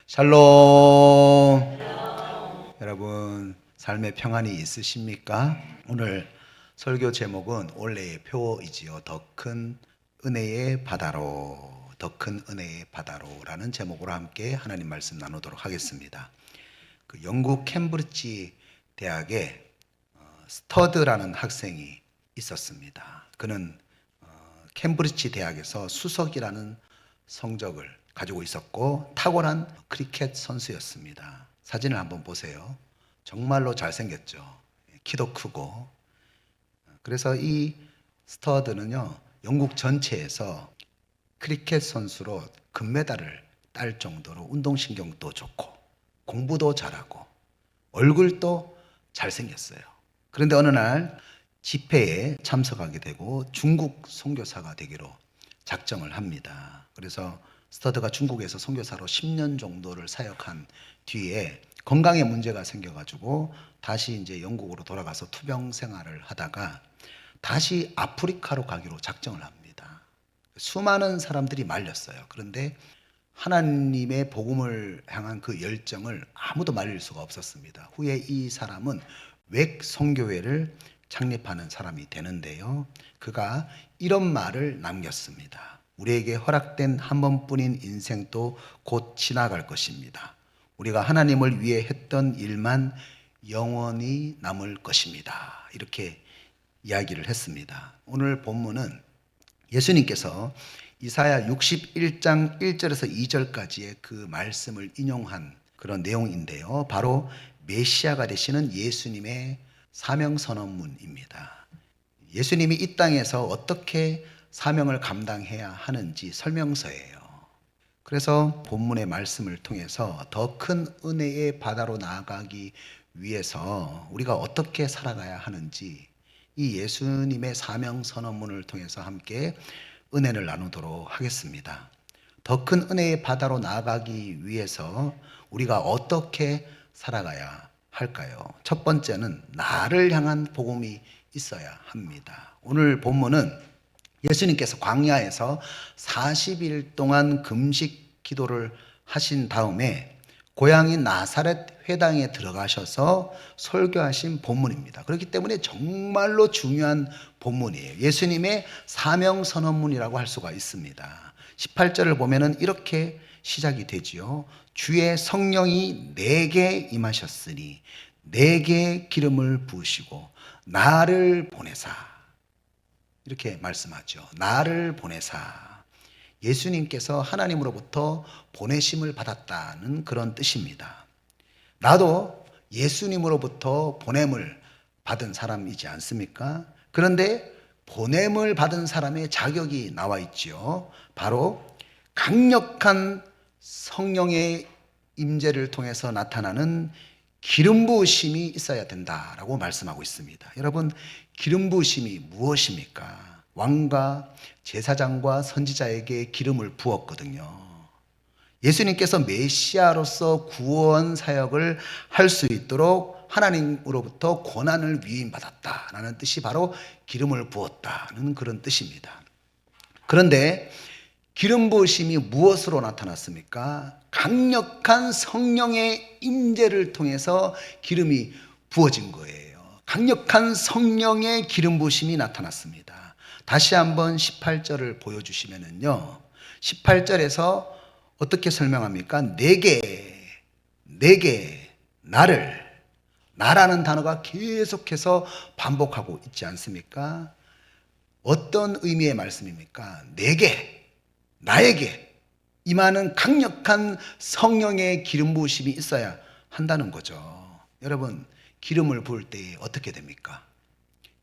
샬롬. 여러분, 삶의 평안이 있으십니까? 오늘 설교 제목은 원래의 표이지요. 더 큰 은혜의 바다로, 더 큰 은혜의 바다로라는 제목으로 함께 하나님 말씀 나누도록 하겠습니다. 그 영국 캠브리지 대학에 스터드라는 학생이 있었습니다. 그는 캠브리지 대학에서 수석이라는 성적을 가지고 있었고 탁월한 크리켓 선수였습니다. 사진을 한번 보세요. 정말로 잘생겼죠. 키도 크고. 그래서 이 스터드는요, 영국 전체에서 크리켓 선수로 금메달을 딸 정도로 운동신경도 좋고 공부도 잘하고 얼굴도 잘생겼어요. 그런데 어느 날 집회에 참석하게 되고 중국 선교사가 되기로 작정을 합니다. 그래서 스터드가 중국에서 선교사로 10년 정도를 사역한 뒤에 건강에 문제가 생겨가지고 다시 이제 영국으로 돌아가서 투병 생활을 하다가 다시 아프리카로 가기로 작정을 합니다. 수많은 사람들이 말렸어요. 그런데 하나님의 복음을 향한 그 열정을 아무도 말릴 수가 없었습니다. 후에 이 사람은 웩 선교회를 창립하는 사람이 되는데요. 그가 이런 말을 남겼습니다. 우리에게 허락된 한 번뿐인 인생도 곧 지나갈 것입니다. 우리가 하나님을 위해 했던 일만 영원히 남을 것입니다. 이렇게 이야기를 했습니다. 오늘 본문은 예수님께서 이사야 61장 1절에서 2절까지의 그 말씀을 인용한 그런 내용인데요. 바로 메시아가 되시는 예수님의 사명선언문입니다. 예수님이 이 땅에서 어떻게 사명을 감당해야 하는지 설명서예요. 그래서 본문의 말씀을 통해서 더 큰 은혜의 바다로 나아가기 위해서 우리가 어떻게 살아가야 하는지 이 예수님의 사명선언문을 통해서 함께 은혜를 나누도록 하겠습니다. 더 큰 은혜의 바다로 나아가기 위해서 우리가 어떻게 살아가야 할까요? 첫 번째는 나를 향한 복음이 있어야 합니다. 오늘 본문은 예수님께서 광야에서 40일 동안 금식 기도를 하신 다음에 고향인 나사렛 회당에 들어가셔서 설교하신 본문입니다. 그렇기 때문에 정말로 중요한 본문이에요. 예수님의 사명선언문이라고 할 수가 있습니다. 18절을 보면은 이렇게 시작이 되지요. 주의 성령이 내게 임하셨으니 내게 기름을 부으시고 나를 보내사, 이렇게 말씀하죠. 나를 보내사. 예수님께서 하나님으로부터 보내심을 받았다는 그런 뜻입니다. 나도 예수님으로부터 보냄을 받은 사람이지 않습니까? 그런데 보냄을 받은 사람의 자격이 나와 있지요. 바로 강력한 성령의 임재를 통해서 나타나는 기름 부으심이 있어야 된다라고 말씀하고 있습니다. 여러분, 기름 부으심이 무엇입니까? 왕과 제사장과 선지자에게 기름을 부었거든요. 예수님께서 메시아로서 구원 사역을 할 수 있도록 하나님으로부터 권한을 위임받았다라는 뜻이 바로 기름을 부었다는 그런 뜻입니다. 그런데 기름 부으심이 무엇으로 나타났습니까? 강력한 성령의 임재를 통해서 기름이 부어진 거예요. 강력한 성령의 기름 부으심이 나타났습니다. 다시 한번 18절을 보여주시면은요, 18절에서 어떻게 설명합니까? 내게, 나라는 단어가 계속해서 반복하고 있지 않습니까? 어떤 의미의 말씀입니까? 나에게 임하는 강력한 성령의 기름 부으심이 있어야 한다는 거죠. 여러분, 기름을 부을 때 어떻게 됩니까?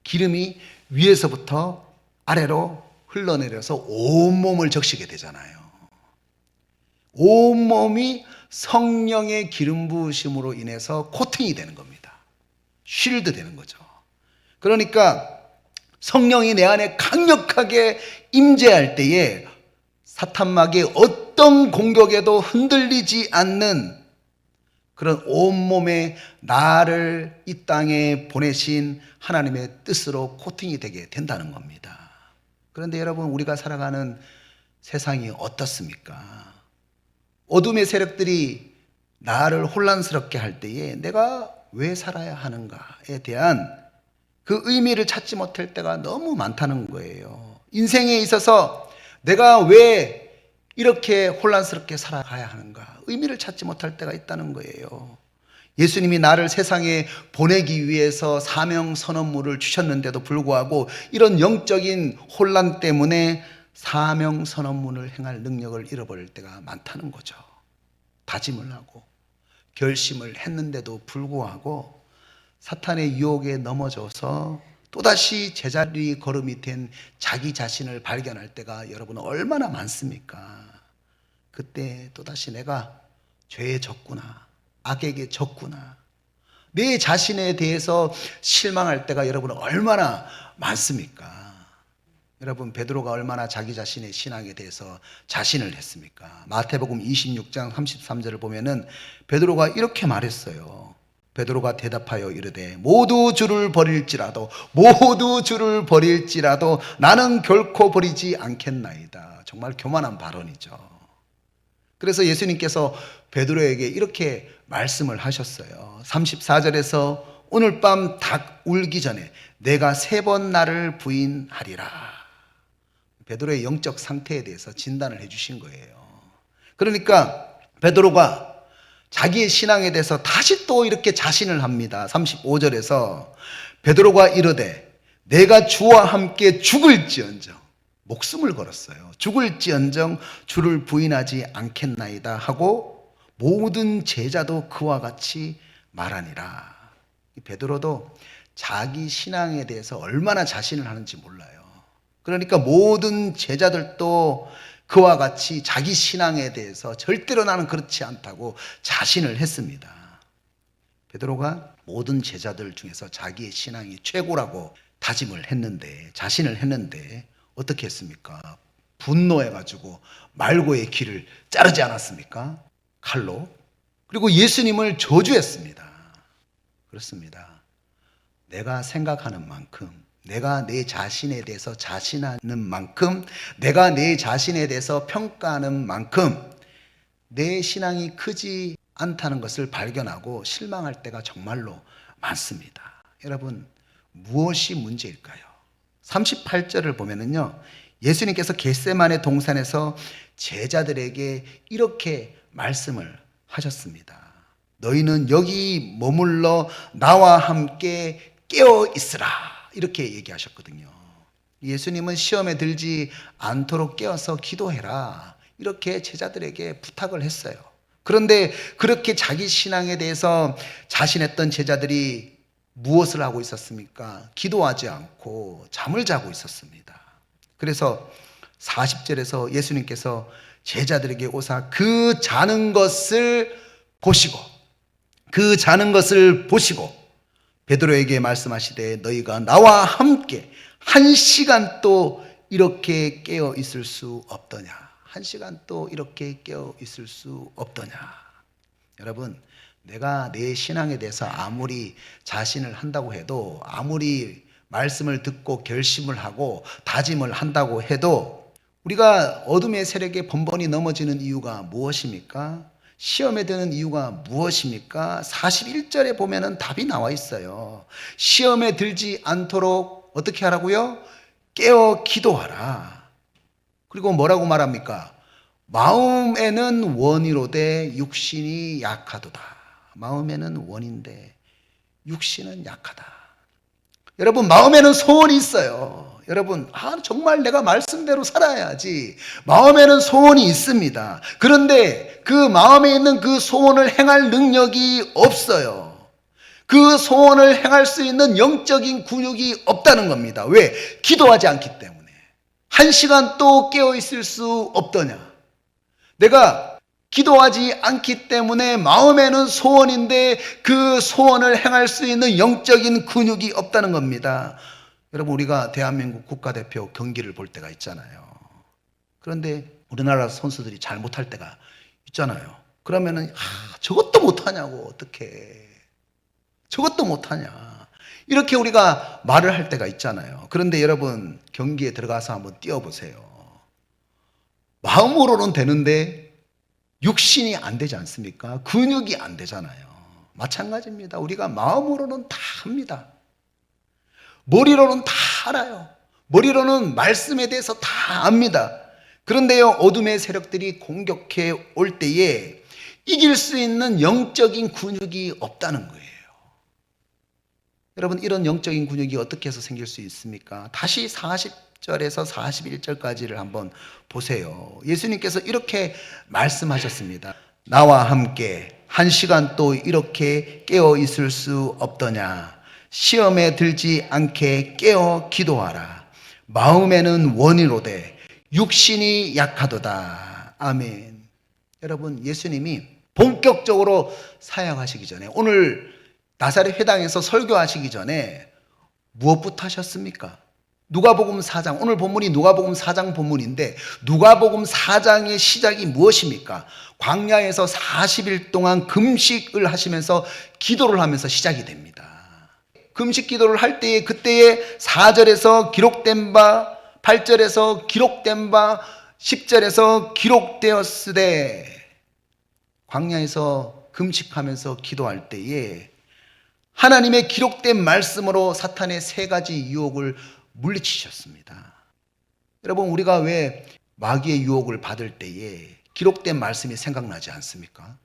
기름이 위에서부터 아래로 흘러내려서 온몸을 적시게 되잖아요. 온몸이 성령의 기름 부으심으로 인해서 코팅이 되는 겁니다. 쉴드 되는 거죠. 그러니까 성령이 내 안에 강력하게 임재할 때에 사탄마귀의 어떤 공격에도 흔들리지 않는 그런 온몸에 나를 이 땅에 보내신 하나님의 뜻으로 코팅이 되게 된다는 겁니다. 그런데 여러분, 우리가 살아가는 세상이 어떻습니까? 어둠의 세력들이 나를 혼란스럽게 할 때에 내가 왜 살아야 하는가에 대한 그 의미를 찾지 못할 때가 너무 많다는 거예요. 인생에 있어서 내가 왜 이렇게 혼란스럽게 살아가야 하는가, 의미를 찾지 못할 때가 있다는 거예요. 예수님이 나를 세상에 보내기 위해서 사명 선언물을 주셨는데도 불구하고 이런 영적인 혼란 때문에 사명 선언문을 행할 능력을 잃어버릴 때가 많다는 거죠. 다짐을 하고 결심을 했는데도 불구하고 사탄의 유혹에 넘어져서 또다시 제자리 걸음이 된 자기 자신을 발견할 때가 여러분 얼마나 많습니까? 그때 또다시 내가 죄에 졌구나, 악에게 졌구나, 내 자신에 대해서 실망할 때가 여러분 얼마나 많습니까? 여러분, 베드로가 얼마나 자기 자신의 신앙에 대해서 자신을 했습니까? 마태복음 26장 33절을 보면은 베드로가 이렇게 말했어요. 베드로가 대답하여 이르되 모두 주를 버릴지라도 나는 결코 버리지 않겠나이다. 정말 교만한 발언이죠. 그래서 예수님께서 베드로에게 이렇게 말씀을 하셨어요. 34절에서 오늘 밤 닭 울기 전에 내가 3번 나를 부인하리라. 베드로의 영적 상태에 대해서 진단을 해주신 거예요. 그러니까 베드로가 자기의 신앙에 대해서 다시 또 이렇게 자신을 합니다. 35절에서 베드로가 이르되 내가 주와 함께 죽을지언정, 목숨을 걸었어요. 죽을지언정 주를 부인하지 않겠나이다 하고 모든 제자도 그와 같이 말하니라. 베드로도 자기 신앙에 대해서 얼마나 자신을 하는지 몰라요. 그러니까 모든 제자들도 그와 같이 자기 신앙에 대해서 절대로 나는 그렇지 않다고 자신을 했습니다. 베드로가 모든 제자들 중에서 자기의 신앙이 최고라고 다짐을 했는데, 자신을 했는데 어떻게 했습니까? 분노해가지고 말고의 길을 자르지 않았습니까? 칼로. 그리고 예수님을 저주했습니다. 그렇습니다. 내가 생각하는 만큼, 내가 내 자신에 대해서 자신하는 만큼, 내가 내 자신에 대해서 평가하는 만큼 내 신앙이 크지 않다는 것을 발견하고 실망할 때가 정말로 많습니다. 여러분, 무엇이 문제일까요? 38절을 보면은요, 예수님께서 겟세마네 동산에서 제자들에게 이렇게 말씀을 하셨습니다. 너희는 여기 머물러 나와 함께 깨어 있으라, 이렇게 얘기하셨거든요. 예수님은 시험에 들지 않도록 깨어서 기도해라, 이렇게 제자들에게 부탁을 했어요. 그런데 그렇게 자기 신앙에 대해서 자신했던 제자들이 무엇을 하고 있었습니까? 기도하지 않고 잠을 자고 있었습니다. 그래서 40절에서 예수님께서 제자들에게 오사 그 자는 것을 보시고 베드로에게 말씀하시되 너희가 나와 함께 1시간 또 이렇게 깨어 있을 수 없더냐. 1시간 또 이렇게 깨어 있을 수 없더냐. 여러분, 내가 내 신앙에 대해서 아무리 자신을 한다고 해도, 아무리 말씀을 듣고 결심을 하고 다짐을 한다고 해도 우리가 어둠의 세력에 번번이 넘어지는 이유가 무엇입니까? 시험에 드는 이유가 무엇입니까? 41절에 보면은 답이 나와 있어요. 시험에 들지 않도록 어떻게 하라고요? 깨어 기도하라. 그리고 뭐라고 말합니까? 마음에는 원이로되 육신이 약하도다. 마음에는 원인데 육신은 약하다. 여러분, 마음에는 소원이 있어요. 여러분, 정말 내가 말씀대로 살아야지. 마음에는 소원이 있습니다. 그런데 그 마음에 있는 그 소원을 행할 능력이 없어요. 그 소원을 행할 수 있는 영적인 근육이 없다는 겁니다. 왜? 기도하지 않기 때문에. 1시간 또 깨어 있을 수 없더냐. 내가 기도하지 않기 때문에 마음에는 소원인데 그 소원을 행할 수 있는 영적인 근육이 없다는 겁니다. 여러분, 우리가 대한민국 국가대표 경기를 볼 때가 있잖아요. 그런데 우리나라 선수들이 잘 못할 때가 있잖아요. 그러면은 저것도 못하냐고, 어떻게 저것도 못하냐, 이렇게 우리가 말을 할 때가 있잖아요. 그런데 여러분, 경기에 들어가서 한번 뛰어보세요. 마음으로는 되는데 육신이 안 되지 않습니까? 근육이 안 되잖아요. 마찬가지입니다. 우리가 마음으로는 다 합니다. 머리로는 다 알아요. 머리로는 말씀에 대해서 다 압니다. 그런데요, 어둠의 세력들이 공격해 올 때에 이길 수 있는 영적인 근육이 없다는 거예요. 여러분, 이런 영적인 근육이 어떻게 해서 생길 수 있습니까? 다시 40절에서 41절까지를 한번 보세요. 예수님께서 이렇게 말씀하셨습니다. 나와 함께 한 시간 또 이렇게 깨어 있을 수 없더냐? 시험에 들지 않게 깨어 기도하라. 마음에는 원이로되 육신이 약하도다. 아멘. 여러분, 예수님이 본격적으로 사역하시기 전에, 오늘 나사렛 회당에서 설교하시기 전에 무엇부터 하셨습니까? 누가복음 4장, 오늘 본문이 누가복음 4장 본문인데 누가복음 4장의 시작이 무엇입니까? 광야에서 40일 동안 금식을 하시면서 기도를 하면서 시작이 됩니다. 금식 기도를 할 때에 그때의 4절에서 기록된 바, 8절에서 기록된 바, 10절에서 기록되었으되, 광야에서 금식하면서 기도할 때에 하나님의 기록된 말씀으로 사탄의 세 가지 유혹을 물리치셨습니다. 여러분, 우리가 왜 마귀의 유혹을 받을 때에 기록된 말씀이 생각나지 않습니까?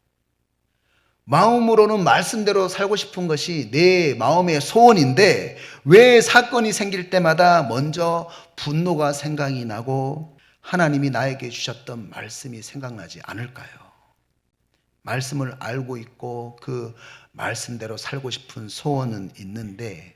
마음으로는 말씀대로 살고 싶은 것이 내 마음의 소원인데 왜 사건이 생길 때마다 먼저 분노가 생각이 나고 하나님이 나에게 주셨던 말씀이 생각나지 않을까요? 말씀을 알고 있고 그 말씀대로 살고 싶은 소원은 있는데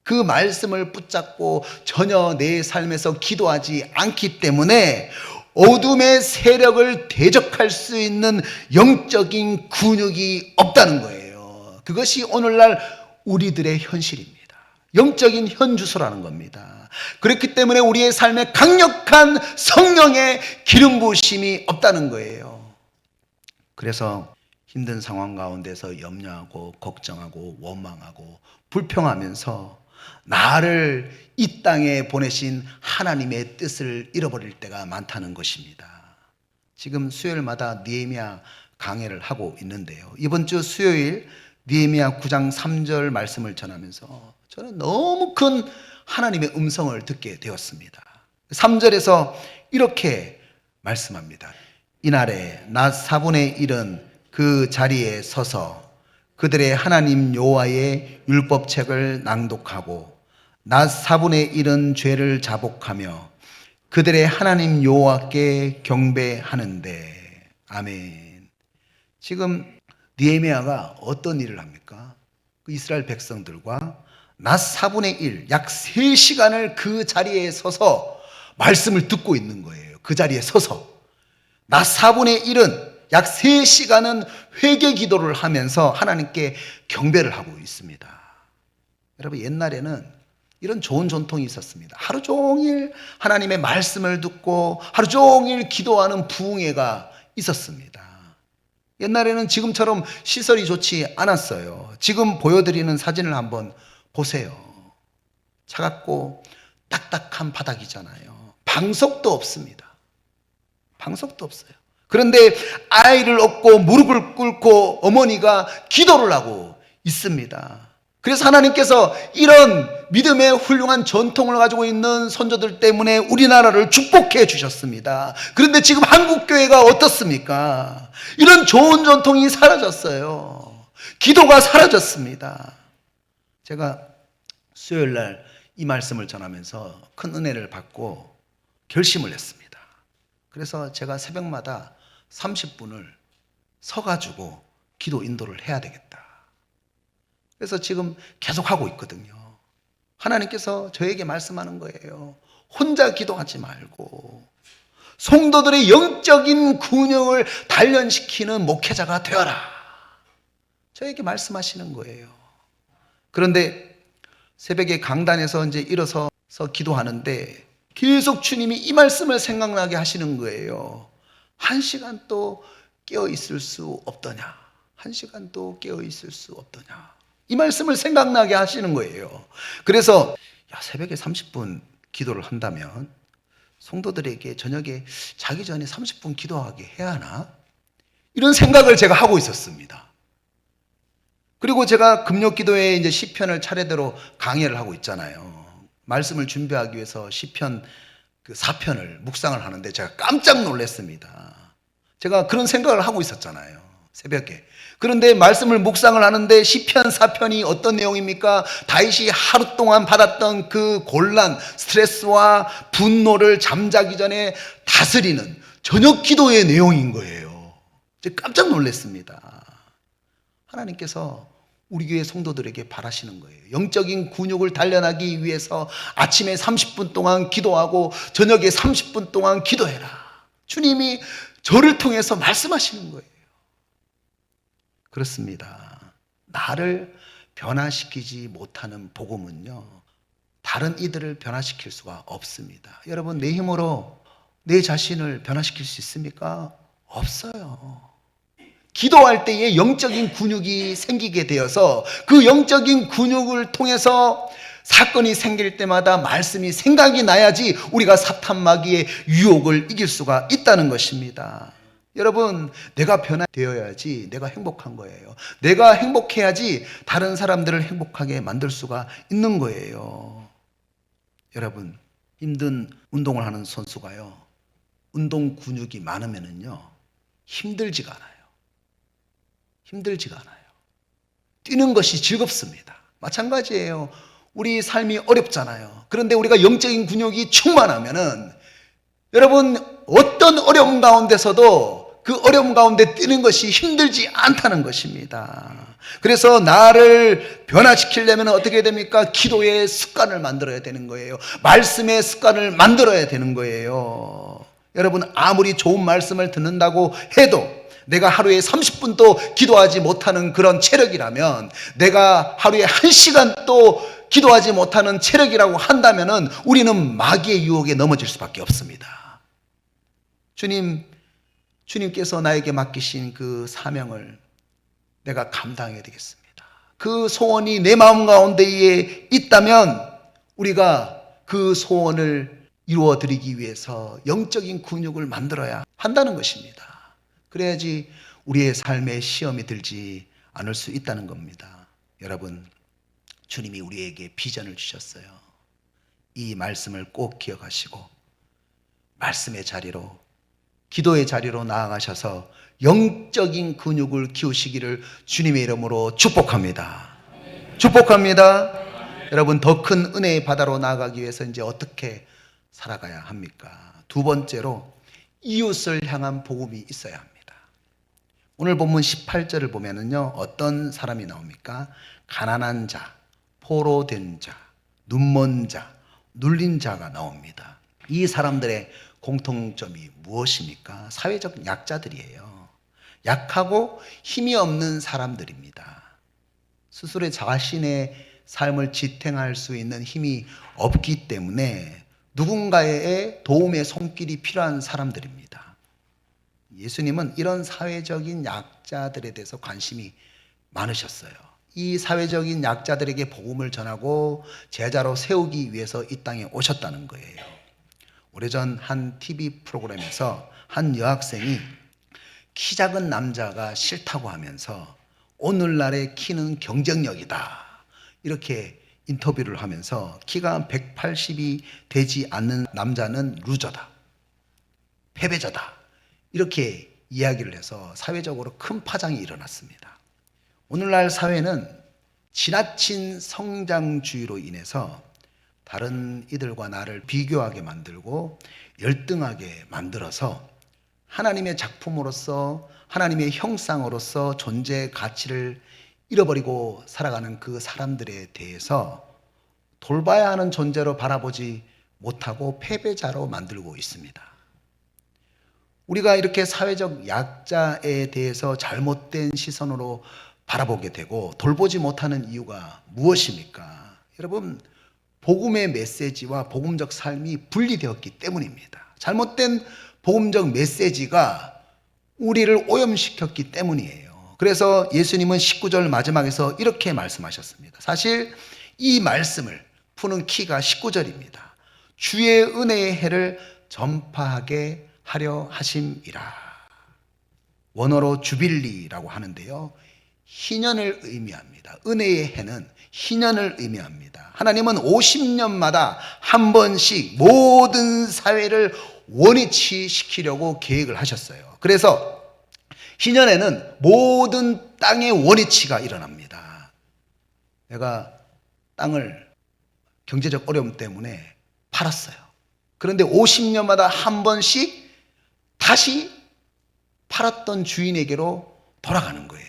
그 말씀을 붙잡고 전혀 내 삶에서 기도하지 않기 때문에 어둠의 세력을 대적할 수 있는 영적인 근육이 없다는 거예요. 그것이 오늘날 우리들의 현실입니다. 영적인 현주소라는 겁니다. 그렇기 때문에 우리의 삶에 강력한 성령의 기름 부으심이 없다는 거예요. 그래서 힘든 상황 가운데서 염려하고 걱정하고 원망하고 불평하면서 나를 이 땅에 보내신 하나님의 뜻을 잃어버릴 때가 많다는 것입니다. 지금 수요일마다 느헤미야 강해를 하고 있는데요. 이번 주 수요일 느헤미야 9장 3절 말씀을 전하면서 저는 너무 큰 하나님의 음성을 듣게 되었습니다. 3절에서 이렇게 말씀합니다. 이날에 낮 4분의 1은 그 자리에 서서 그들의 하나님 여호와의 율법책을 낭독하고 낮 4분의 1은 죄를 자복하며 그들의 하나님 여호와께 경배하는데. 아멘. 지금 느헤미야가 어떤 일을 합니까? 그 이스라엘 백성들과 낮 4분의 1, 약 3시간을 그 자리에 서서 말씀을 듣고 있는 거예요. 그 자리에 서서 낮 4분의 1은 약 3시간은 회개 기도를 하면서 하나님께 경배를 하고 있습니다. 여러분, 옛날에는 이런 좋은 전통이 있었습니다. 하루 종일 하나님의 말씀을 듣고 하루 종일 기도하는 부흥회가 있었습니다. 옛날에는 지금처럼 시설이 좋지 않았어요. 지금 보여드리는 사진을 한번 보세요. 차갑고 딱딱한 바닥이잖아요. 방석도 없습니다. 방석도 없어요. 그런데 아이를 얻고 무릎을 꿇고 어머니가 기도를 하고 있습니다. 그래서 하나님께서 이런 믿음의 훌륭한 전통을 가지고 있는 선조들 때문에 우리나라를 축복해 주셨습니다. 그런데 지금 한국교회가 어떻습니까? 이런 좋은 전통이 사라졌어요. 기도가 사라졌습니다. 제가 수요일 날 이 말씀을 전하면서 큰 은혜를 받고 결심을 했습니다. 그래서 제가 새벽마다 30분을 서가지고 기도 인도를 해야 되겠다. 그래서 지금 계속 하고 있거든요. 하나님께서 저에게 말씀하는 거예요. 혼자 기도하지 말고 성도들의 영적인 근육을 단련시키는 목회자가 되어라. 저에게 말씀하시는 거예요. 그런데 새벽에 강단에서 이제 일어서서 기도하는데 계속 주님이 이 말씀을 생각나게 하시는 거예요. 1시간 또 깨어 있을 수 없더냐? 1시간 또 깨어 있을 수 없더냐? 이 말씀을 생각나게 하시는 거예요. 그래서 새벽에 30분 기도를 한다면 성도들에게 저녁에 자기 전에 30분 기도하게 해야 하나? 이런 생각을 제가 하고 있었습니다. 그리고 제가 금요기도에 이제 시편을 차례대로 강의를 하고 있잖아요. 말씀을 준비하기 위해서 시편 그 4편을 묵상을 하는데 제가 깜짝 놀랐습니다. 제가 그런 생각을 하고 있었잖아요. 새벽에. 그런데 말씀을 묵상을 하는데 시편 4편이 어떤 내용입니까? 다윗이 하루 동안 받았던 그 곤란, 스트레스와 분노를 잠자기 전에 다스리는 저녁 기도의 내용인 거예요. 제가 깜짝 놀랐습니다. 하나님께서 우리 교회 성도들에게 바라시는 거예요. 영적인 근육을 단련하기 위해서 아침에 30분 동안 기도하고 저녁에 30분 동안 기도해라. 주님이 저를 통해서 말씀하시는 거예요. 그렇습니다. 나를 변화시키지 못하는 복음은요, 다른 이들을 변화시킬 수가 없습니다. 여러분, 내 힘으로 내 자신을 변화시킬 수 있습니까? 없어요. 기도할 때에 영적인 근육이 생기게 되어서 그 영적인 근육을 통해서 사건이 생길 때마다 말씀이 생각이 나야지 우리가 사탄 마귀의 유혹을 이길 수가 있다는 것입니다. 여러분, 내가 변화되어야지 내가 행복한 거예요. 내가 행복해야지 다른 사람들을 행복하게 만들 수가 있는 거예요. 여러분, 힘든 운동을 하는 선수가요, 운동 근육이 많으면은요, 힘들지가 않아요. 힘들지가 않아요. 뛰는 것이 즐겁습니다. 마찬가지예요. 우리 삶이 어렵잖아요. 그런데 우리가 영적인 근육이 충만하면은 여러분, 어떤 어려움 가운데서도 그 어려움 가운데 뛰는 것이 힘들지 않다는 것입니다. 그래서 나를 변화시키려면 어떻게 됩니까? 기도의 습관을 만들어야 되는 거예요. 말씀의 습관을 만들어야 되는 거예요. 여러분, 아무리 좋은 말씀을 듣는다고 해도 내가 하루에 30분도 기도하지 못하는 그런 체력이라면, 내가 하루에 1시간도 기도하지 못하는 체력이라고 한다면 우리는 마귀의 유혹에 넘어질 수밖에 없습니다. 주님께서 나에게 맡기신 그 사명을 내가 감당해야 되겠습니다. 그 소원이 내 마음 가운데에 있다면 우리가 그 소원을 이루어드리기 위해서 영적인 근육을 만들어야 한다는 것입니다. 그래야지 우리의 삶에 시험이 들지 않을 수 있다는 겁니다. 여러분, 주님이 우리에게 비전을 주셨어요. 이 말씀을 꼭 기억하시고 말씀의 자리로, 기도의 자리로 나아가셔서 영적인 근육을 키우시기를 주님의 이름으로 축복합니다. 축복합니다. 여러분, 더 큰 은혜의 바다로 나아가기 위해서 이제 어떻게 살아가야 합니까? 두 번째로, 이웃을 향한 복음이 있어야 합니다. 오늘 본문 18절을 보면은요, 어떤 사람이 나옵니까? 가난한 자, 포로된 자, 눈먼 자, 눌린 자가 나옵니다. 이 사람들의 공통점이 무엇입니까? 사회적 약자들이에요. 약하고 힘이 없는 사람들입니다. 스스로 자신의 삶을 지탱할 수 있는 힘이 없기 때문에 누군가의 도움의 손길이 필요한 사람들입니다. 예수님은 이런 사회적인 약자들에 대해서 관심이 많으셨어요. 이 사회적인 약자들에게 복음을 전하고 제자로 세우기 위해서 이 땅에 오셨다는 거예요. 오래전 한 TV 프로그램에서 한 여학생이 키 작은 남자가 싫다고 하면서 오늘날의 키는 경쟁력이다, 이렇게 인터뷰를 하면서 키가 180이 되지 않는 남자는 루저다, 패배자다, 이렇게 이야기를 해서 사회적으로 큰 파장이 일어났습니다. 오늘날 사회는 지나친 성장주의로 인해서 다른 이들과 나를 비교하게 만들고 열등하게 만들어서 하나님의 작품으로서, 하나님의 형상으로서 존재의 가치를 잃어버리고 살아가는 그 사람들에 대해서 돌봐야 하는 존재로 바라보지 못하고 패배자로 만들고 있습니다. 우리가 이렇게 사회적 약자에 대해서 잘못된 시선으로 바라보게 되고 돌보지 못하는 이유가 무엇입니까? 여러분, 복음의 메시지와 복음적 삶이 분리되었기 때문입니다. 잘못된 복음적 메시지가 우리를 오염시켰기 때문이에요. 그래서 예수님은 19절 마지막에서 이렇게 말씀하셨습니다. 사실 이 말씀을 푸는 키가 19절입니다. 주의 은혜의 해를 전파하게 하려 하심이라. 원어로 주빌리라고 하는데요. 희년을 의미합니다. 은혜의 해는 희년을 의미합니다. 하나님은 50년마다 한 번씩 모든 사회를 원위치 시키려고 계획을 하셨어요. 그래서 희년에는 모든 땅의 원위치가 일어납니다. 내가 땅을 경제적 어려움 때문에 팔았어요. 그런데 50년마다 한 번씩 다시 팔았던 주인에게로 돌아가는 거예요.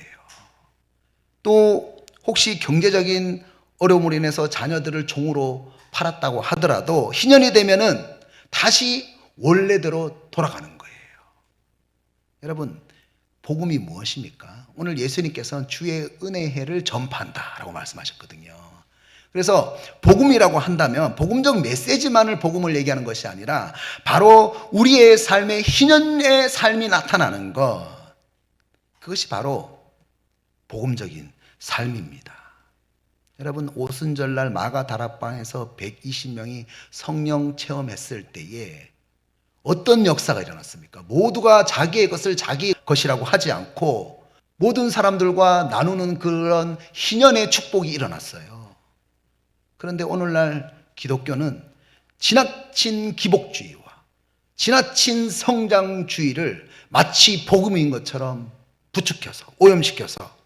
또 혹시 경제적인 어려움으로 인해서 자녀들을 종으로 팔았다고 하더라도 희년이 되면은 다시 원래대로 돌아가는 거예요. 여러분, 복음이 무엇입니까? 오늘 예수님께서는 주의 은혜해를 전파한다라고 말씀하셨거든요. 그래서 복음이라고 한다면 복음적 메시지만을 복음을 얘기하는 것이 아니라 바로 우리의 삶에 희년의 삶이 나타나는 것, 그것이 바로 복음적인 삶입니다. 여러분, 오순절날 마가 다락방에서 120명이 성령 체험했을 때에 어떤 역사가 일어났습니까? 모두가 자기의 것을 자기 것이라고 하지 않고 모든 사람들과 나누는 그런 희년의 축복이 일어났어요. 그런데 오늘날 기독교는 지나친 기복주의와 지나친 성장주의를 마치 복음인 것처럼 부추겨서 오염시켜서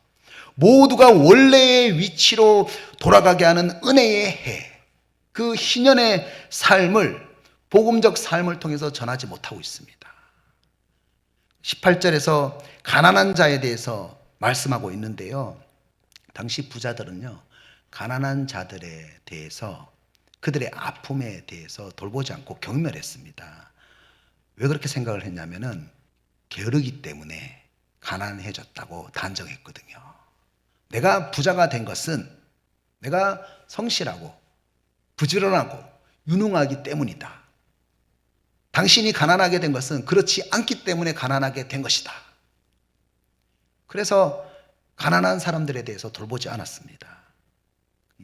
모두가 원래의 위치로 돌아가게 하는 은혜의 해, 그 희년의 삶을 복음적 삶을 통해서 전하지 못하고 있습니다. 18절에서 가난한 자에 대해서 말씀하고 있는데요. 당시 부자들은요, 가난한 자들에 대해서 그들의 아픔에 대해서 돌보지 않고 경멸했습니다. 왜 그렇게 생각을 했냐면은 게으르기 때문에 가난해졌다고 단정했거든요. 내가 부자가 된 것은 내가 성실하고 부지런하고 유능하기 때문이다. 당신이 가난하게 된 것은 그렇지 않기 때문에 가난하게 된 것이다. 그래서 가난한 사람들에 대해서 돌보지 않았습니다.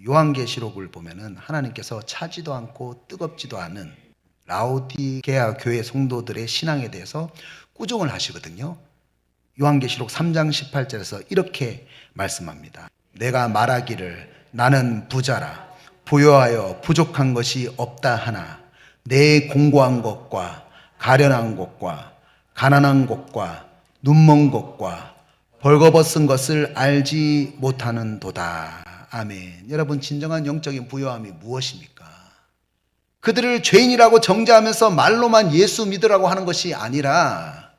요한계시록을 보면은 하나님께서 차지도 않고 뜨겁지도 않은 라오디게아 교회 성도들의 신앙에 대해서 꾸중을 하시거든요. 요한계시록 3장 18절에서 이렇게 말씀합니다. 내가 말하기를 나는 부자라 부요하여 부족한 것이 없다 하나 내 공고한 것과 가련한 것과 가난한 것과 눈먼 것과 벌거벗은 것을 알지 못하는도다. 아멘. 여러분, 진정한 영적인 부요함이 무엇입니까? 그들을 죄인이라고 정죄하면서 말로만 예수 믿으라고 하는 것이 아니라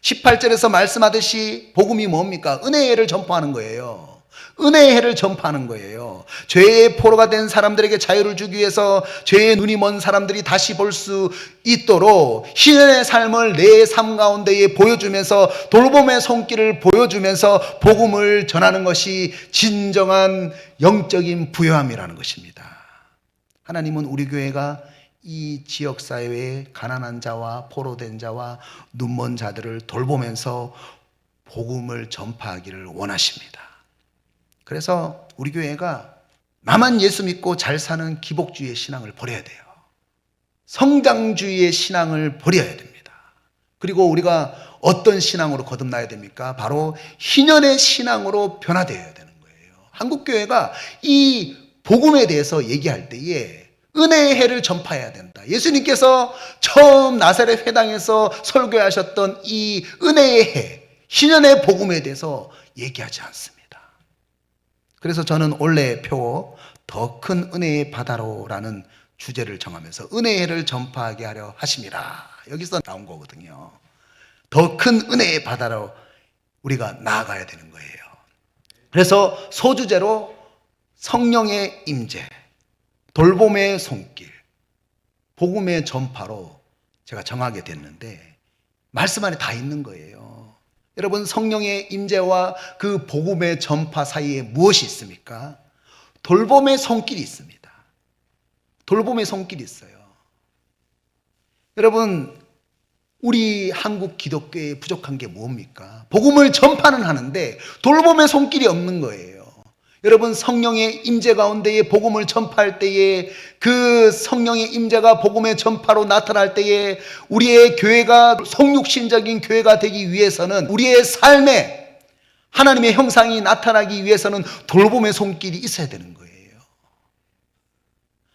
18절에서 말씀하듯이 복음이 뭡니까? 은혜의 해를 전파하는 거예요. 은혜의 해를 전파하는 거예요. 죄의 포로가 된 사람들에게 자유를 주기 위해서 죄의 눈이 먼 사람들이 다시 볼 수 있도록 희년의 삶을 내 삶 가운데에 보여주면서 돌봄의 손길을 보여주면서 복음을 전하는 것이 진정한 영적인 부요함이라는 것입니다. 하나님은 우리 교회가 이 지역사회의 가난한 자와 포로된 자와 눈먼 자들을 돌보면서 복음을 전파하기를 원하십니다. 그래서 우리 교회가 나만 예수 믿고 잘 사는 기복주의의 신앙을 버려야 돼요. 성장주의의 신앙을 버려야 됩니다. 그리고 우리가 어떤 신앙으로 거듭나야 됩니까? 바로 희년의 신앙으로 변화되어야 되는 거예요. 한국교회가 이 복음에 대해서 얘기할 때에 은혜의 해를 전파해야 된다. 예수님께서 처음 나사렛 회당에서 설교하셨던 이 은혜의 해, 희년의 복음에 대해서 얘기하지 않습니다. 그래서 저는 올해 표 더 큰 은혜의 바다로라는 주제를 정하면서 은혜의 해를 전파하게 하려 하심이라. 여기서 나온 거거든요. 더 큰 은혜의 바다로 우리가 나아가야 되는 거예요. 그래서 소주제로 성령의 임재, 돌봄의 손길, 복음의 전파로 제가 정하게 됐는데 말씀 안에 다 있는 거예요. 여러분, 성령의 임재와 그 복음의 전파 사이에 무엇이 있습니까? 돌봄의 손길이 있습니다. 돌봄의 손길이 있어요. 여러분, 우리 한국 기독교에 부족한 게 뭡니까? 복음을 전파는 하는데 돌봄의 손길이 없는 거예요. 여러분, 성령의 임재 가운데에 복음을 전파할 때에, 그 성령의 임재가 복음의 전파로 나타날 때에 우리의 교회가 성육신적인 교회가 되기 위해서는, 우리의 삶에 하나님의 형상이 나타나기 위해서는 돌봄의 손길이 있어야 되는 거예요.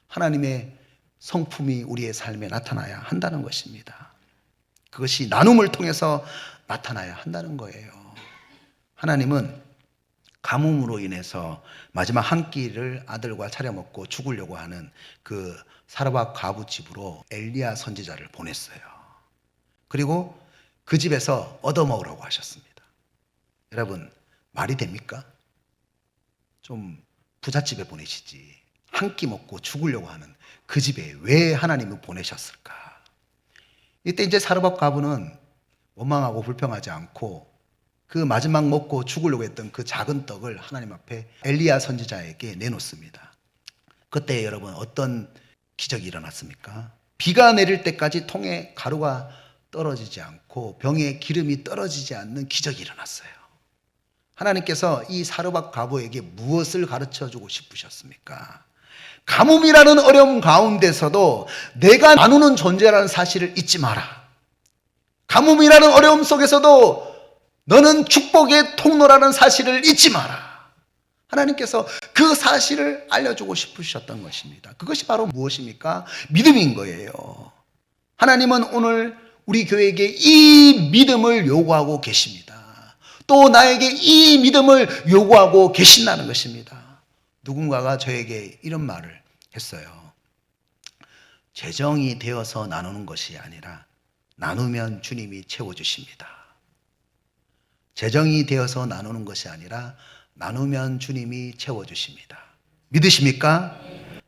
하나님의 성품이 우리의 삶에 나타나야 한다는 것입니다. 그것이 나눔을 통해서 나타나야 한다는 거예요. 하나님은 가뭄으로 인해서 마지막 한 끼를 아들과 차려먹고 죽으려고 하는 그 사르밧 과부 집으로 엘리야 선지자를 보냈어요. 그리고 그 집에서 얻어먹으라고 하셨습니다. 여러분, 말이 됩니까? 좀 부잣집에 보내시지, 한 끼 먹고 죽으려고 하는 그 집에 왜 하나님은 보내셨을까? 이때 이제 사르밧 과부는 원망하고 불평하지 않고 그 마지막 먹고 죽으려고 했던 그 작은 떡을 하나님 앞에 엘리야 선지자에게 내놓습니다. 그때 여러분, 어떤 기적이 일어났습니까? 비가 내릴 때까지 통에 가루가 떨어지지 않고 병에 기름이 떨어지지 않는 기적이 일어났어요. 하나님께서 이 사르밧 과부에게 무엇을 가르쳐 주고 싶으셨습니까? 가뭄이라는 어려움 가운데서도 내가 나누는 존재라는 사실을 잊지 마라. 가뭄이라는 어려움 속에서도 너는 축복의 통로라는 사실을 잊지 마라. 하나님께서 그 사실을 알려주고 싶으셨던 것입니다. 그것이 바로 무엇입니까? 믿음인 거예요. 하나님은 오늘 우리 교회에게 이 믿음을 요구하고 계십니다. 또 나에게 이 믿음을 요구하고 계신다는 것입니다. 누군가가 저에게 이런 말을 했어요. 재정이 되어서 나누는 것이 아니라 나누면 주님이 채워주십니다. 재정이 되어서 나누는 것이 아니라 나누면 주님이 채워주십니다. 믿으십니까?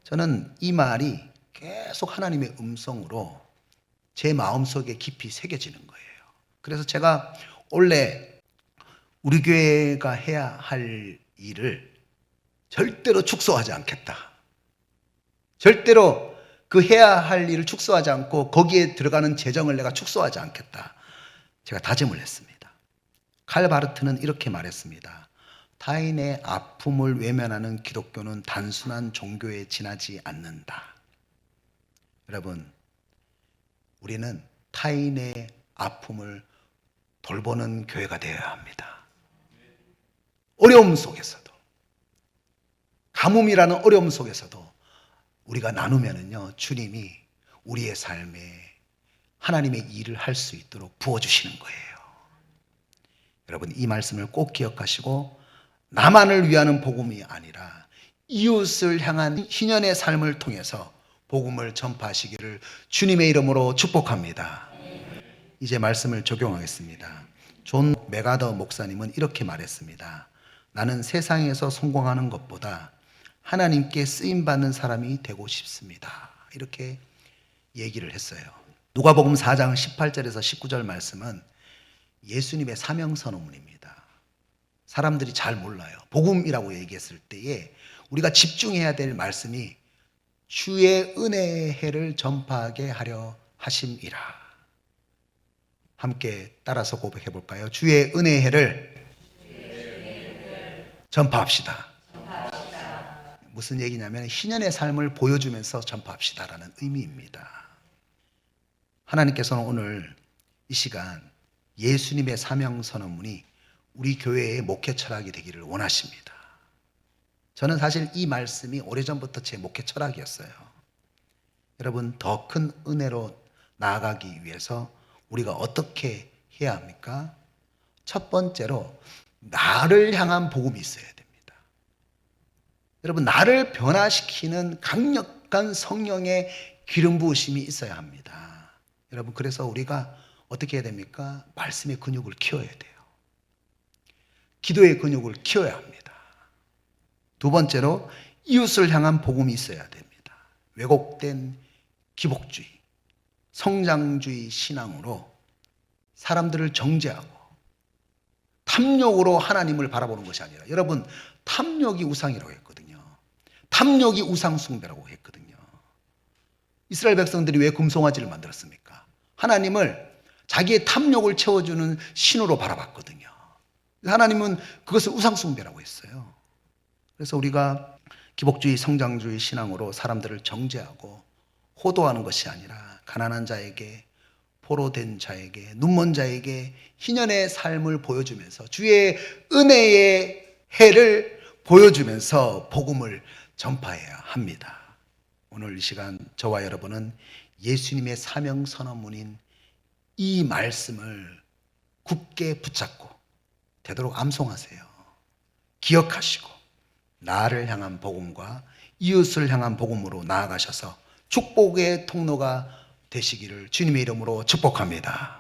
저는 이 말이 계속 하나님의 음성으로 제 마음속에 깊이 새겨지는 거예요. 그래서 제가 원래 우리 교회가 해야 할 일을 절대로 축소하지 않겠다. 절대로 그 해야 할 일을 축소하지 않고 거기에 들어가는 재정을 내가 축소하지 않겠다. 제가 다짐을 했습니다. 칼 바르트는 이렇게 말했습니다. 타인의 아픔을 외면하는 기독교는 단순한 종교에 지나지 않는다. 여러분, 우리는 타인의 아픔을 돌보는 교회가 되어야 합니다. 어려움 속에서도, 가뭄이라는 어려움 속에서도 우리가 나누면은요, 주님이 우리의 삶에 하나님의 일을 할 수 있도록 부어주시는 거예요. 여러분, 이 말씀을 꼭 기억하시고 나만을 위하는 복음이 아니라 이웃을 향한 희년의 삶을 통해서 복음을 전파하시기를 주님의 이름으로 축복합니다. 이제 말씀을 적용하겠습니다. 존 메가더 목사님은 이렇게 말했습니다. 나는 세상에서 성공하는 것보다 하나님께 쓰임받는 사람이 되고 싶습니다. 이렇게 얘기를 했어요. 누가복음 4장 18절에서 19절 말씀은 예수님의 사명선언문입니다. 사람들이 잘 몰라요. 복음이라고 얘기했을 때에 우리가 집중해야 될 말씀이 주의 은혜의 해를 전파하게 하려 하심이라. 함께 따라서 고백해 볼까요? 주의 은혜의 해를 전파합시다. 무슨 얘기냐면 희년의 삶을 보여주면서 전파합시다라는 의미입니다. 하나님께서는 오늘 이 시간 예수님의 사명선언문이 우리 교회의 목회 철학이 되기를 원하십니다. 저는 사실 이 말씀이 오래전부터 제 목회 철학이었어요. 여러분, 더 큰 은혜로 나아가기 위해서 우리가 어떻게 해야 합니까? 첫 번째로 나를 향한 복음이 있어야 됩니다. 여러분, 나를 변화시키는 강력한 성령의 기름 부으심이 있어야 합니다. 여러분, 그래서 우리가 어떻게 해야 됩니까? 말씀의 근육을 키워야 돼요. 기도의 근육을 키워야 합니다. 두 번째로 이웃을 향한 복음이 있어야 됩니다. 왜곡된 기복주의, 성장주의 신앙으로 사람들을 정죄하고 탐욕으로 하나님을 바라보는 것이 아니라, 여러분, 탐욕이 우상이라고 했거든요. 탐욕이 우상 숭배라고 했거든요. 이스라엘 백성들이 왜 금송아지를 만들었습니까? 하나님을 자기의 탐욕을 채워주는 신으로 바라봤거든요. 하나님은 그것을 우상 숭배라고 했어요. 그래서 우리가 기복주의 성장주의 신앙으로 사람들을 정죄하고 호도하는 것이 아니라 가난한 자에게, 포로된 자에게, 눈먼 자에게 희년의 삶을 보여주면서 주의 은혜의 해를 보여주면서 복음을 전파해야 합니다. 오늘 이 시간 저와 여러분은 예수님의 사명 선언문인 이 말씀을 굳게 붙잡고 되도록 암송하세요. 기억하시고 나를 향한 복음과 이웃을 향한 복음으로 나아가셔서 축복의 통로가 되시기를 주님의 이름으로 축복합니다.